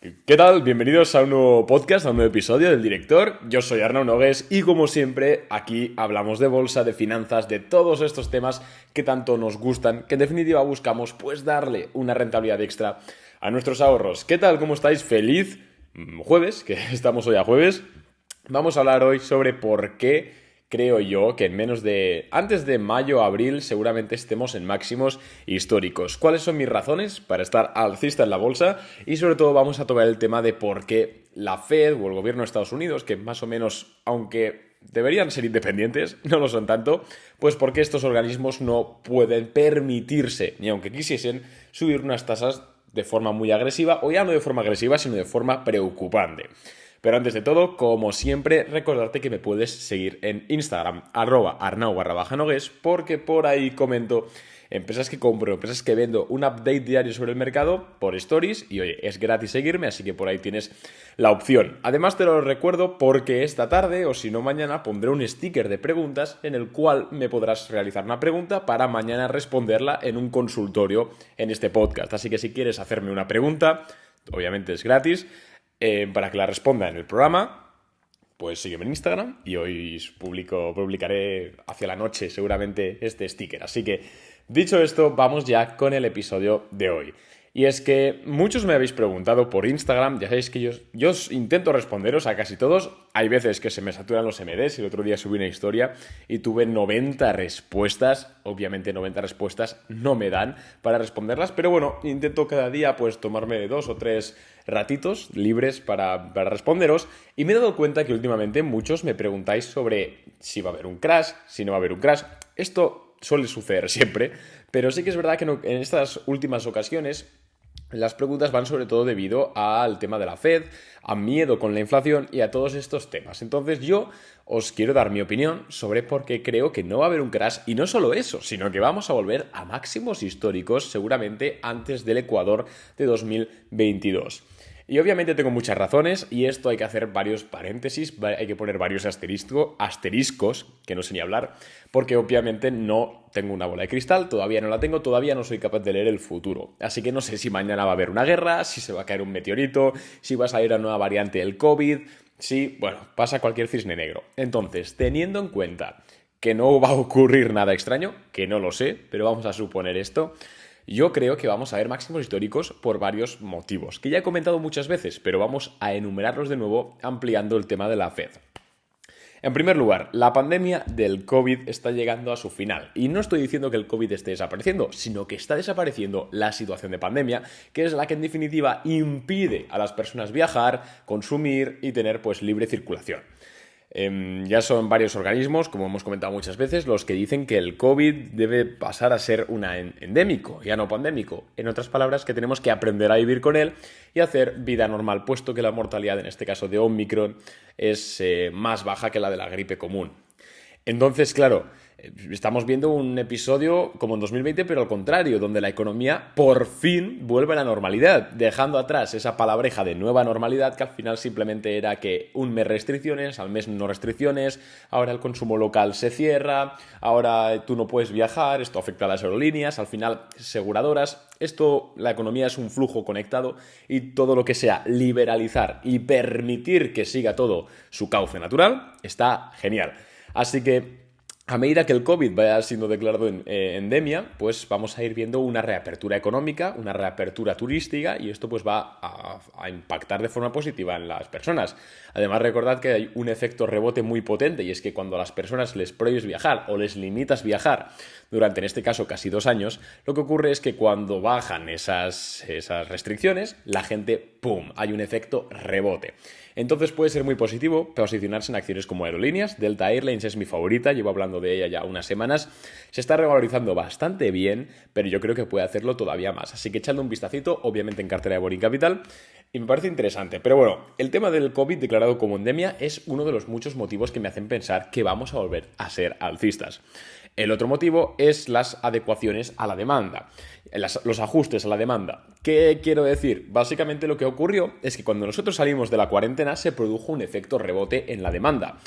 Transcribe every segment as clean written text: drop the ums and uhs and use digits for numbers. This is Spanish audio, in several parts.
¿Qué tal? Bienvenidos a un nuevo podcast, a un nuevo episodio del Director. Yo soy Arnau Nogués y como siempre aquí hablamos de bolsa, de finanzas, de todos estos temas que tanto nos gustan, que en definitiva buscamos pues darle una rentabilidad extra a nuestros ahorros. ¿Qué tal? ¿Cómo estáis? Feliz jueves, que estamos hoy a jueves. Vamos a hablar hoy sobre por qué creo yo que antes de mayo, abril, seguramente estemos en máximos históricos. ¿Cuáles son mis razones para estar alcista en la bolsa? Y sobre todo vamos a tocar el tema de por qué la Fed o el gobierno de Estados Unidos, que más o menos, aunque deberían ser independientes, no lo son tanto, pues por qué estos organismos no pueden permitirse, ni aunque quisiesen, subir unas tasas de forma muy agresiva, o ya no de forma agresiva, sino de forma preocupante. Pero antes de todo, como siempre, recordarte que me puedes seguir en Instagram, @arnau_nogues, porque por ahí comento empresas que compro, empresas que vendo, un update diario sobre el mercado por stories y oye, es gratis seguirme, así que por ahí tienes la opción. Además te lo recuerdo porque esta tarde o si no mañana pondré un sticker de preguntas en el cual me podrás realizar una pregunta para mañana responderla en un consultorio en este podcast. Así que si quieres hacerme una pregunta, obviamente es gratis, para que la responda en el programa, pues sígueme en Instagram y hoy publicaré hacia la noche seguramente este sticker. Así que, dicho esto, vamos ya con el episodio de hoy. Y es que muchos me habéis preguntado por Instagram, ya sabéis que yo intento responderos a casi todos. Hay veces que se me saturan los MDs y el otro día subí una historia y tuve 90 respuestas. Obviamente 90 respuestas no me dan para responderlas, pero bueno, intento cada día pues tomarme 2 o 3 ratitos libres para responderos y me he dado cuenta que últimamente muchos me preguntáis sobre si va a haber un crash, si no va a haber un crash. Esto suele suceder siempre, pero sí que es verdad que en estas últimas ocasiones las preguntas van sobre todo debido al tema de la Fed, a miedo con la inflación y a todos estos temas. Entonces yo os quiero dar mi opinión sobre por qué creo que no va a haber un crash y no solo eso, sino que vamos a volver a máximos históricos seguramente antes del Ecuador de 2022. Y obviamente tengo muchas razones y esto hay que hacer varios paréntesis, hay que poner varios asteriscos, que no sé ni hablar, porque obviamente no tengo una bola de cristal, todavía no la tengo, todavía no soy capaz de leer el futuro. Así que no sé si mañana va a haber una guerra, si se va a caer un meteorito, si va a salir una nueva variante del COVID, si, bueno, pasa cualquier cisne negro. Entonces, teniendo en cuenta que no va a ocurrir nada extraño, que no lo sé, pero vamos a suponer esto, yo creo que vamos a ver máximos históricos por varios motivos, que ya he comentado muchas veces, pero vamos a enumerarlos de nuevo ampliando el tema de la Fed. En primer lugar, la pandemia del COVID está llegando a su final. Y no estoy diciendo que el COVID esté desapareciendo, sino que está desapareciendo la situación de pandemia, que es la que en definitiva impide a las personas viajar, consumir y tener pues libre circulación. Ya son varios organismos, como hemos comentado muchas veces, los que dicen que el COVID debe pasar a ser un endémico, ya no pandémico. En otras palabras, que tenemos que aprender a vivir con él y hacer vida normal, puesto que la mortalidad, en este caso de Omicron, es más baja que la de la gripe común. Entonces, claro, estamos viendo un episodio como en 2020, pero al contrario, donde la economía por fin vuelve a la normalidad, dejando atrás esa palabreja de nueva normalidad que al final simplemente era que un mes restricciones, al mes no restricciones, ahora el consumo local se cierra, ahora tú no puedes viajar, esto afecta a las aerolíneas, al final aseguradoras. La economía es un flujo conectado y todo lo que sea liberalizar y permitir que siga todo su cauce natural está genial. Así que a medida que el COVID vaya siendo declarado endemia, pues vamos a ir viendo una reapertura económica, una reapertura turística y esto pues va a impactar de forma positiva en las personas. Además, recordad que hay un efecto rebote muy potente y es que cuando a las personas les prohíbes viajar o les limitas viajar durante, en este caso, casi 2 años, lo que ocurre es que cuando bajan esas restricciones, la gente, ¡pum!, hay un efecto rebote. Entonces puede ser muy positivo posicionarse en acciones como aerolíneas. Delta Airlines es mi favorita, llevo hablando de ella ya unas semanas. Se está revalorizando bastante bien, pero yo creo que puede hacerlo todavía más. Así que echadle un vistacito, obviamente en cartera de Boring Capital, y me parece interesante. Pero bueno, el tema del COVID declarado como endemia es uno de los muchos motivos que me hacen pensar que vamos a volver a ser alcistas. El otro motivo es las adecuaciones a la demanda, los ajustes a la demanda. ¿Qué quiero decir? Básicamente lo que ocurrió es que cuando nosotros salimos de la cuarentena se produjo un efecto rebote en la demanda.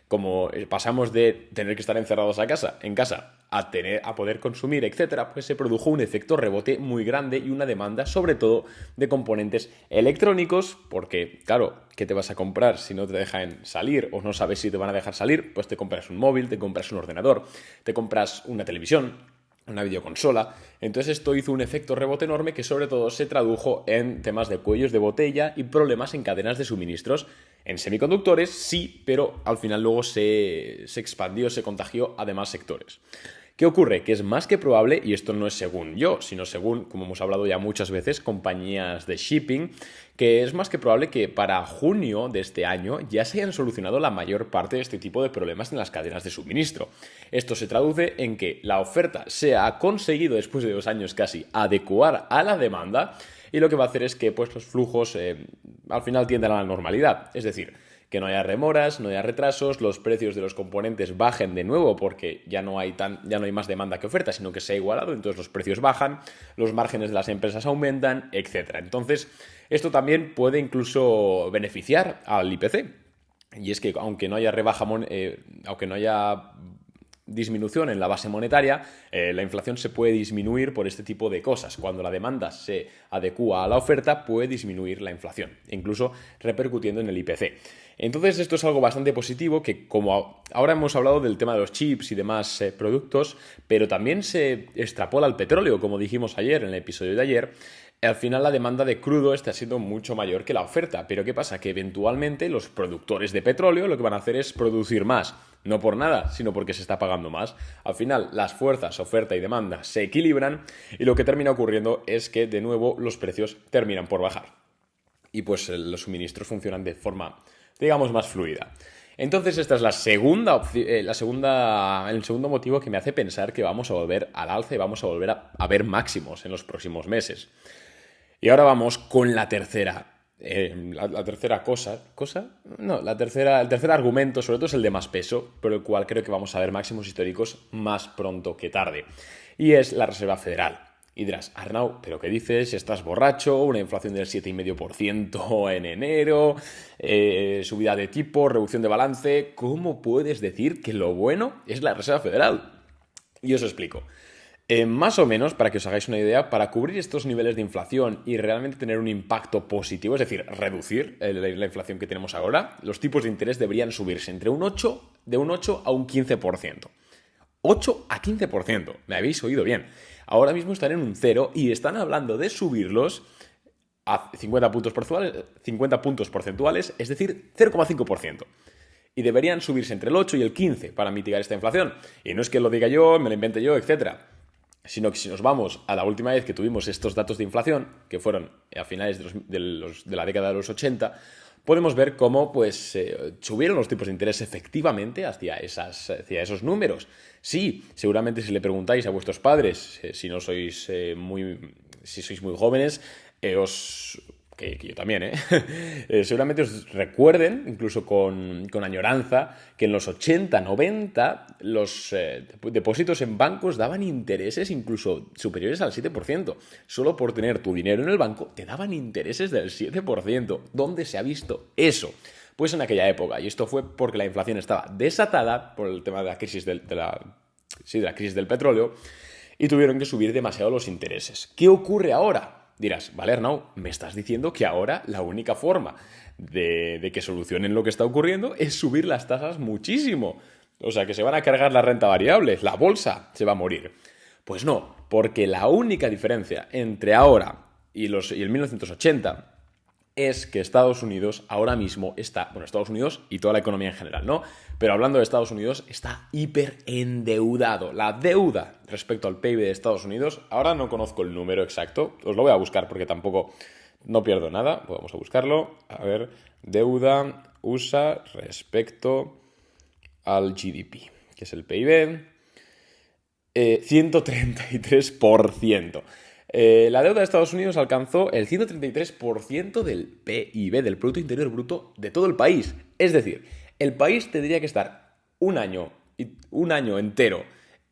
como pasamos de tener que estar encerrados en casa a poder consumir, etcétera, pues se produjo un efecto rebote muy grande y una demanda, sobre todo, de componentes electrónicos, porque, claro, ¿qué te vas a comprar si no te dejan salir o no sabes si te van a dejar salir? Pues te compras un móvil, te compras un ordenador, te compras una televisión, una videoconsola. Entonces esto hizo un efecto rebote enorme que sobre todo se tradujo en temas de cuellos de botella y problemas en cadenas de suministros. En semiconductores sí, pero al final luego se expandió, se contagió a demás sectores. ¿Qué ocurre? Que es más que probable, y esto no es según yo, sino según, como hemos hablado ya muchas veces, compañías de shipping, que es más que probable que para junio de este año ya se hayan solucionado la mayor parte de este tipo de problemas en las cadenas de suministro. Esto se traduce en que la oferta se ha conseguido, después de 2 años casi, adecuar a la demanda, y lo que va a hacer es que pues, los flujos al final tiendan a la normalidad. Es decir, que no haya remoras, no haya retrasos, los precios de los componentes bajen de nuevo porque ya no hay más demanda que oferta, sino que se ha igualado, entonces los precios bajan, los márgenes de las empresas aumentan, etc. Entonces, esto también puede incluso beneficiar al IPC. Y es que aunque no haya aunque no haya disminución en la base monetaria, la inflación se puede disminuir por este tipo de cosas. Cuando la demanda se adecúa a la oferta, puede disminuir la inflación, incluso repercutiendo en el IPC. Entonces esto es algo bastante positivo que, como ahora hemos hablado del tema de los chips y demás productos, pero también se extrapola al petróleo, como dijimos ayer en el episodio de ayer. Al final la demanda de crudo está siendo mucho mayor que la oferta. Pero ¿qué pasa? Que eventualmente los productores de petróleo lo que van a hacer es producir más. No por nada, sino porque se está pagando más. Al final las fuerzas, oferta y demanda se equilibran y lo que termina ocurriendo es que de nuevo los precios terminan por bajar. Y pues los suministros funcionan de forma, digamos, más fluida. Entonces esta es el segundo motivo que me hace pensar que vamos a volver al alza y vamos a volver a ver máximos en los próximos meses. Y ahora vamos con la tercera. La tercera el tercer argumento, sobre todo es el de más peso, por el cual creo que vamos a ver máximos históricos más pronto que tarde. Y es la Reserva Federal. Y dirás, Arnau, ¿pero qué dices? ¿Estás borracho? Una inflación del 7,5% en enero, subida de tipo, reducción de balance. ¿Cómo puedes decir que lo bueno es la Reserva Federal? Y os explico. Más o menos, para que os hagáis una idea, para cubrir estos niveles de inflación y realmente tener un impacto positivo, es decir, reducir la inflación que tenemos ahora, los tipos de interés deberían subirse entre de un 8 a un 15%. 8 a 15%, me habéis oído bien. Ahora mismo están en un 0 y están hablando de subirlos a 50 puntos porcentuales, es decir, 0,5%. Y deberían subirse entre el 8 y el 15 para mitigar esta inflación. Y no es que lo diga yo, me lo invente yo, etc. Sino que si nos vamos a la última vez que tuvimos estos datos de inflación, que fueron a finales de la década de los 80, podemos ver cómo pues, subieron los tipos de interés efectivamente hacia esos números. Sí, seguramente si le preguntáis a vuestros padres, si sois muy jóvenes, que yo también, seguramente os recuerden, incluso con añoranza, que en los 80, 90 los depósitos en bancos daban intereses incluso superiores al 7%. Solo por tener tu dinero en el banco te daban intereses del 7%. ¿Dónde se ha visto eso? Pues en aquella época. Y esto fue porque la inflación estaba desatada por el tema de la crisis de la crisis del petróleo y tuvieron que subir demasiado los intereses. ¿Qué ocurre ahora? Dirás, vale, Arnau, me estás diciendo que ahora la única forma de que solucionen lo que está ocurriendo es subir las tasas muchísimo. O sea, que se van a cargar la renta variable, la bolsa se va a morir. Pues no, porque la única diferencia entre ahora y el 1980 es que Estados Unidos ahora mismo Estados Unidos y toda la economía en general, ¿no? Pero hablando de Estados Unidos, está hiperendeudado. La deuda respecto al PIB de Estados Unidos, ahora no conozco el número exacto, os lo voy a buscar porque tampoco no pierdo nada, vamos a buscarlo. A ver, deuda USA respecto al GDP, que es el PIB, 133%. La deuda de Estados Unidos alcanzó el 133% del PIB, del Producto Interior Bruto de todo el país. Es decir, el país tendría que estar un año entero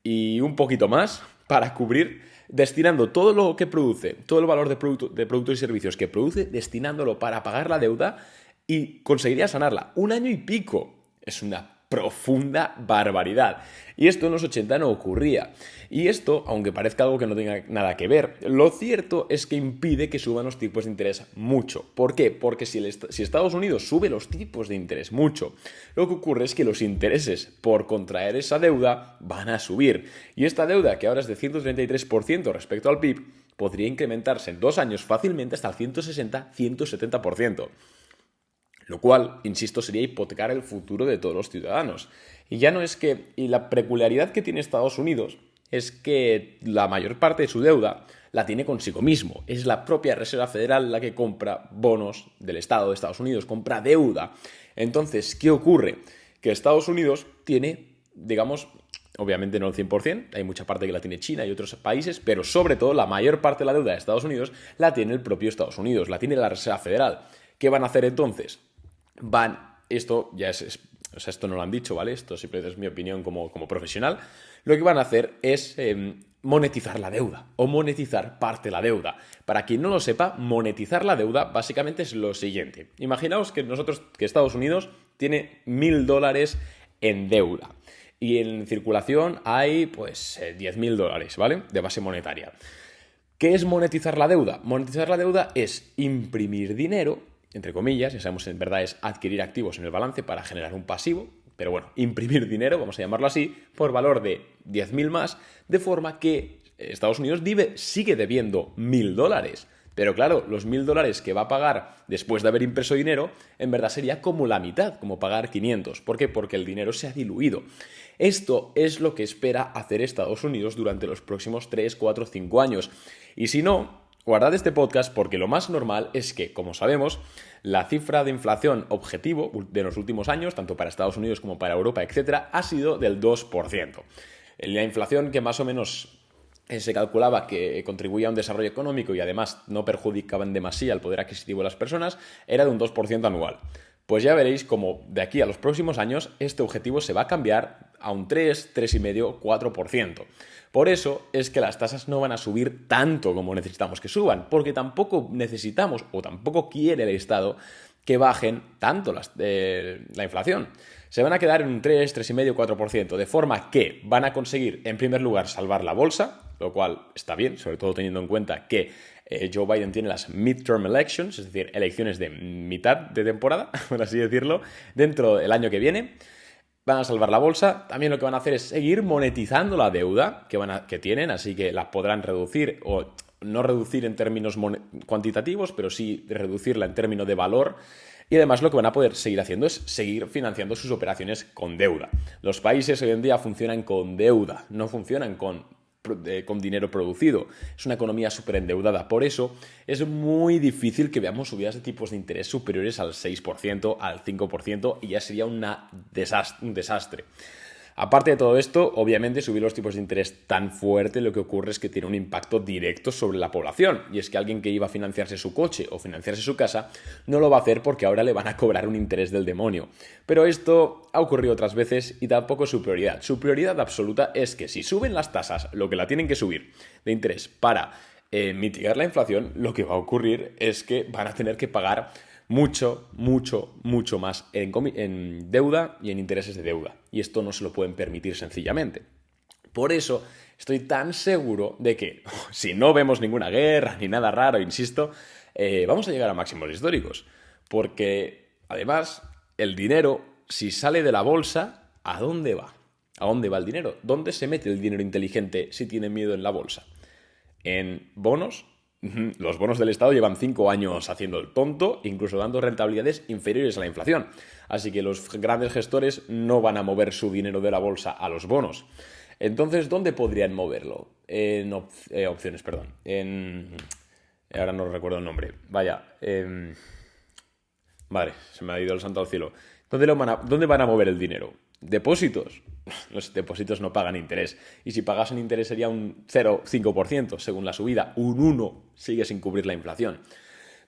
y un poquito más para cubrir, destinando todo lo que produce, todo el valor de productos y servicios que produce, destinándolo para pagar la deuda y conseguiría sanarla. 1 año y pico. Es una profunda barbaridad. Y esto en los 80 no ocurría. Y esto, aunque parezca algo que no tenga nada que ver, lo cierto es que impide que suban los tipos de interés mucho. ¿Por qué? Porque si Estados Unidos sube los tipos de interés mucho, lo que ocurre es que los intereses por contraer esa deuda van a subir. Y esta deuda, que ahora es de 133% respecto al PIB, podría incrementarse en 2 años fácilmente hasta el 160-170%. Lo cual, insisto, sería hipotecar el futuro de todos los ciudadanos. Y la peculiaridad que tiene Estados Unidos es que la mayor parte de su deuda la tiene consigo mismo. Es la propia Reserva Federal la que compra bonos del Estado de Estados Unidos, compra deuda. Entonces, ¿qué ocurre? Que Estados Unidos tiene, digamos, obviamente no el 100%, hay mucha parte que la tiene China y otros países, pero sobre todo la mayor parte de la deuda de Estados Unidos la tiene el propio Estados Unidos, la tiene la Reserva Federal. ¿Qué van a hacer entonces? Esto no lo han dicho, ¿vale? Esto siempre es mi opinión como profesional. Lo que van a hacer es monetizar la deuda o monetizar parte de la deuda. Para quien no lo sepa, monetizar la deuda básicamente es lo siguiente. Imaginaos que Estados Unidos tiene $1.000 en deuda y en circulación hay pues $10.000, ¿vale? De base monetaria. ¿Qué es monetizar la deuda? Monetizar la deuda es imprimir dinero, entre comillas, ya sabemos en verdad es adquirir activos en el balance para generar un pasivo, pero bueno, imprimir dinero, vamos a llamarlo así, por valor de 10.000 más, de forma que Estados Unidos sigue debiendo $1.000. Pero claro, los $1.000 que va a pagar después de haber impreso dinero, en verdad sería como la mitad, como pagar 500. ¿Por qué? Porque el dinero se ha diluido. Esto es lo que espera hacer Estados Unidos durante los próximos 3, 4, 5 años. Y si no, guardad este podcast porque lo más normal es que, como sabemos, la cifra de inflación objetivo de los últimos años, tanto para Estados Unidos como para Europa, etcétera, ha sido del 2%. La inflación que más o menos se calculaba que contribuía a un desarrollo económico y además no perjudicaba en demasía el poder adquisitivo de las personas, era de un 2% anual. Pues ya veréis cómo de aquí a los próximos años este objetivo se va a cambiar a un 3, 3,5, 4%. Por eso es que las tasas no van a subir tanto como necesitamos que suban, porque tampoco necesitamos o tampoco quiere el Estado que bajen tanto la inflación. Se van a quedar en un 3, 3,5, 4%, de forma que van a conseguir, en primer lugar, salvar la bolsa, lo cual está bien, sobre todo teniendo en cuenta que Joe Biden tiene las midterm elections, es decir, elecciones de mitad de temporada, por así decirlo, dentro del año que viene. Van a salvar la bolsa. También lo que van a hacer es seguir monetizando la deuda que tienen, así que la podrán reducir o no reducir en términos cuantitativos, pero sí reducirla en términos de valor. Y además lo que van a poder seguir haciendo es seguir financiando sus operaciones con deuda. Los países hoy en día funcionan con deuda, no funcionan con dinero producido. Es una economía súper endeudada. Por eso es muy difícil que veamos subidas de tipos de interés superiores al 6%, al 5%, y ya sería un desastre. Aparte de todo esto, obviamente subir los tipos de interés tan fuerte lo que ocurre es que tiene un impacto directo sobre la población. Y es que alguien que iba a financiarse su coche o financiarse su casa no lo va a hacer porque ahora le van a cobrar un interés del demonio. Pero esto ha ocurrido otras veces y tampoco es su prioridad. Su prioridad absoluta es que si suben las tasas, lo que la tienen que subir de interés para mitigar la inflación, lo que va a ocurrir es que van a tener que pagar mucho más en deuda y en intereses de deuda. Y esto no se lo pueden permitir sencillamente. Por eso estoy tan seguro de que, si no vemos ninguna guerra ni nada raro, insisto, vamos a llegar a máximos históricos. Porque, además, el dinero, si sale de la bolsa, ¿a dónde va? ¿A dónde va el dinero? ¿Dónde se mete el dinero inteligente si tiene miedo en la bolsa? ¿En bonos? Los bonos del Estado llevan 5 años haciendo el tonto, incluso dando rentabilidades inferiores a la inflación. Así que los grandes gestores no van a mover su dinero de la bolsa a los bonos. Entonces, ¿dónde podrían moverlo? En opciones, perdón. Ahora no recuerdo el nombre. Vale, se me ha ido el santo al cielo. ¿Dónde van a mover el dinero? ¿Depósitos? Los depósitos no pagan interés. Y si pagasen interés sería un 0,5% según la subida. Un 1% sigue sin cubrir la inflación.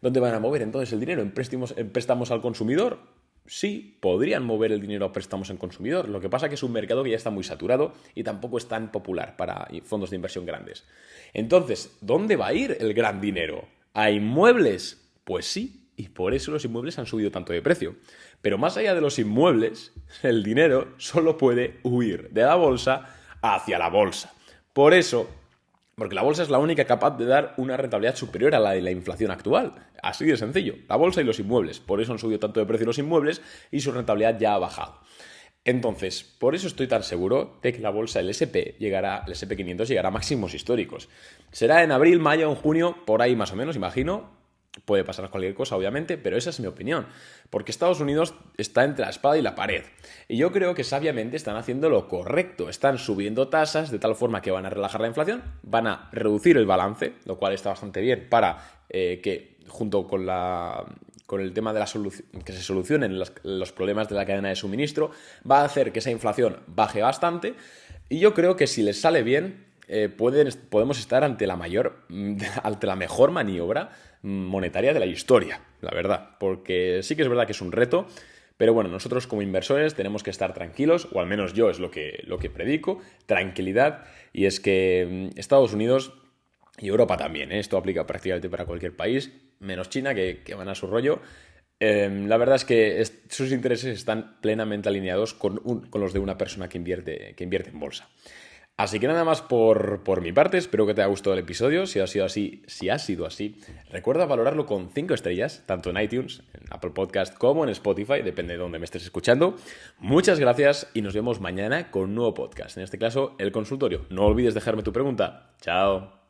¿Dónde van a mover entonces el dinero? ¿En préstamos al consumidor? Sí, podrían mover el dinero a préstamos al consumidor. Lo que pasa es que es un mercado que ya está muy saturado y tampoco es tan popular para fondos de inversión grandes. Entonces, ¿dónde va a ir el gran dinero? ¿A inmuebles? Pues sí. y por eso los inmuebles han subido tanto de precio. Pero más allá de los inmuebles, el dinero solo puede huir de la bolsa hacia la bolsa. Por eso, porque la bolsa es la única capaz de dar una rentabilidad superior a la de la inflación actual. Así de sencillo. La bolsa y los inmuebles. Por eso han subido tanto de precio los inmuebles y su rentabilidad ya ha bajado. Entonces, por eso estoy tan seguro de que la bolsa, el SP500 llegará a máximos históricos. Será en abril, mayo, en junio, por ahí más o menos, imagino. Puede pasar cualquier cosa, obviamente, pero esa es mi opinión. Porque Estados Unidos está entre la espada y la pared. Y yo creo que sabiamente están haciendo lo correcto. Están subiendo tasas de tal forma que van a relajar la inflación, van a reducir el balance, lo cual está bastante bien para que, junto con el tema de que se solucionen los problemas de la cadena de suministro, va a hacer que esa inflación baje bastante. Y yo creo que si les sale bien, podemos estar ante la mejor maniobra monetaria de la historia, la verdad, porque sí que es verdad que es un reto, pero bueno, nosotros como inversores tenemos que estar tranquilos, o al menos yo es lo que predico, tranquilidad, y es que Estados Unidos y Europa también, esto aplica prácticamente para cualquier país, menos China, que van a su rollo. La verdad es que sus intereses están plenamente alineados con los de una persona que invierte en bolsa. Así que nada más por mi parte, espero que te haya gustado el episodio. Si ha sido así, recuerda valorarlo con 5 estrellas, tanto en iTunes, en Apple Podcast como en Spotify, depende de dónde me estés escuchando. Muchas gracias y nos vemos mañana con un nuevo podcast, en este caso, El Consultorio. No olvides dejarme tu pregunta. Chao.